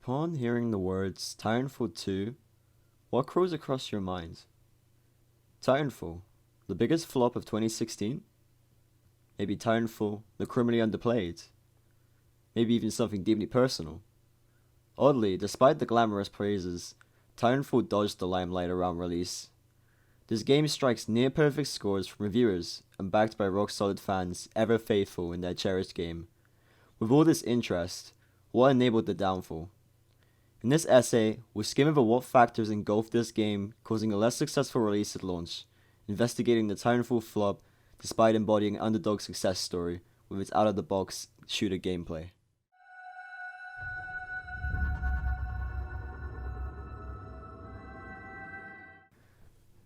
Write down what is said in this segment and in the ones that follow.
Upon hearing the words Titanfall 2, what crows across your mind? Titanfall, the biggest flop of 2016? Maybe Titanfall, the criminally underplayed? Maybe even something deeply personal? Oddly, despite the glamorous praises, Titanfall dodged the limelight around release. This game strikes near-perfect scores from reviewers and backed by rock-solid fans ever faithful in their cherished game. With all this interest, what enabled the downfall? In this essay, we'll skim over what factors engulfed this game, causing a less successful release at launch, investigating the Titanfall flop despite embodying an underdog success story with its out-of-the-box shooter gameplay.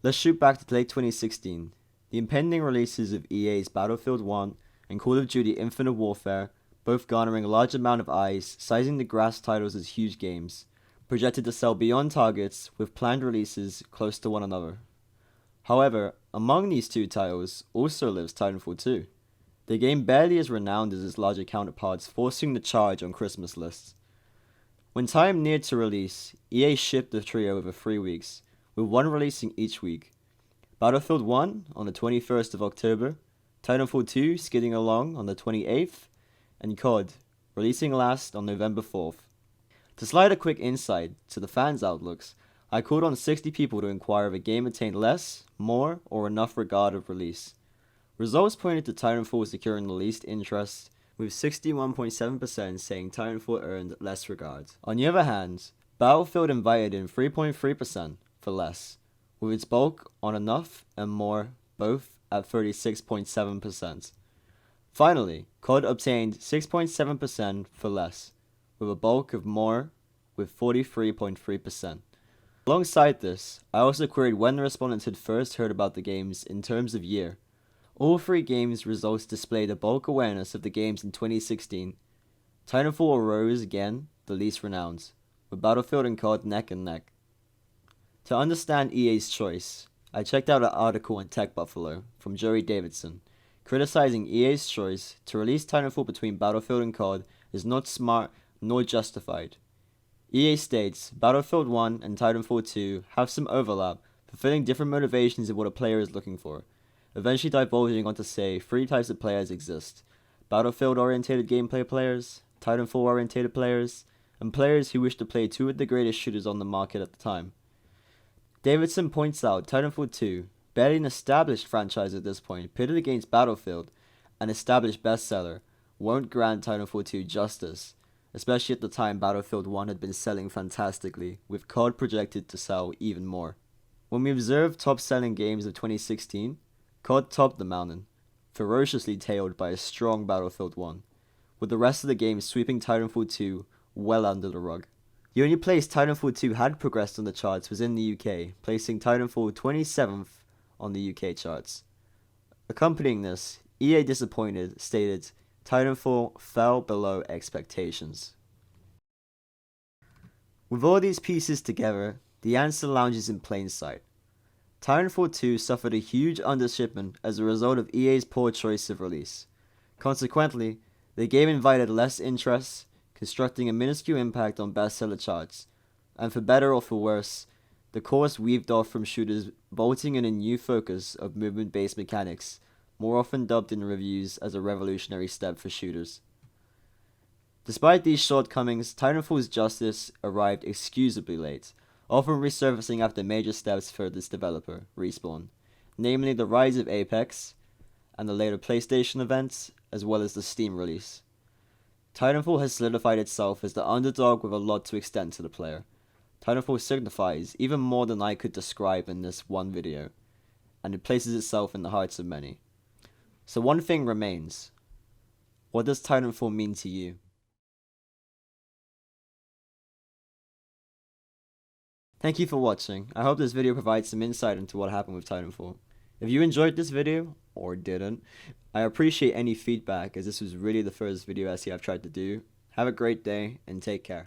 Let's shoot back to late 2016. The impending releases of EA's Battlefield 1 and Call of Duty Infinite Warfare, both garnering a large amount of eyes, sizing the grass titles as huge games, projected to sell beyond targets with planned releases close to one another. However, among these two titles also lives Titanfall 2, the game barely as renowned as its larger counterparts, forcing the charge on Christmas lists. When time neared to release, EA shipped the trio over 3 weeks, with one releasing each week. Battlefield 1 on the 21st of October, Titanfall 2 skidding along on the 28th, and COD releasing last on November 4th. To slide a quick insight to the fans' outlooks, I called on 60 people to inquire if a game attained less, more, or enough regard of release. Results pointed to Titanfall securing the least interest, with 61.7% saying Titanfall earned less regard. On the other hand, Battlefield invited in 3.3% for less, with its bulk on enough and more, both at 36.7%. Finally, COD obtained 6.7% for less, with a bulk of more with 43.3%. Alongside this, I also queried when the respondents had first heard about the games in terms of year. All three games' results displayed a bulk awareness of the games in 2016. Titanfall arose again, the least renowned, with Battlefield and COD neck and neck. To understand EA's choice, I checked out an article on Tech Buffalo from Joey Davidson, criticizing EA's choice to release Titanfall between Battlefield and COD is not smart nor justified. EA states Battlefield 1 and Titanfall 2 have some overlap, fulfilling different motivations of what a player is looking for, eventually divulging onto say 3 types of players exist: Battlefield-orientated gameplay players, Titanfall-orientated players, and players who wish to play two of the greatest shooters on the market at the time. Davidson points out Titanfall 2, barely an established franchise at this point, pitted against Battlefield, an established bestseller, won't grant Titanfall 2 justice, especially at the time Battlefield 1 had been selling fantastically, with COD projected to sell even more. When we observe top-selling games of 2016, COD topped the mountain, ferociously tailed by a strong Battlefield 1, with the rest of the game sweeping Titanfall 2 well under the rug. The only place Titanfall 2 had progressed on the charts was in the UK, placing Titanfall 27th on the UK charts. Accompanying this, EA disappointed stated, Titanfall fell below expectations. With all these pieces together, the answer lounges in plain sight. Titanfall 2 suffered a huge undershipment as a result of EA's poor choice of release. Consequently, the game invited less interest, constructing a minuscule impact on bestseller charts, and for better or for worse, the course weaved off from shooters bolting in a new focus of movement-based mechanics, more often dubbed in reviews as a revolutionary step for shooters. Despite these shortcomings, Titanfall's justice arrived excusably late, often resurfacing after major steps for this developer, Respawn, namely the rise of Apex, and the later PlayStation events, as well as the Steam release. Titanfall has solidified itself as the underdog with a lot to extend to the player. Titanfall signifies even more than I could describe in this one video, and it places itself in the hearts of many. So one thing remains. What does Titanfall mean to you? Thank you for watching. I hope this video provides some insight into what happened with Titanfall. If you enjoyed this video, or didn't, I appreciate any feedback as this was really the first video essay I've tried to do. Have a great day and take care.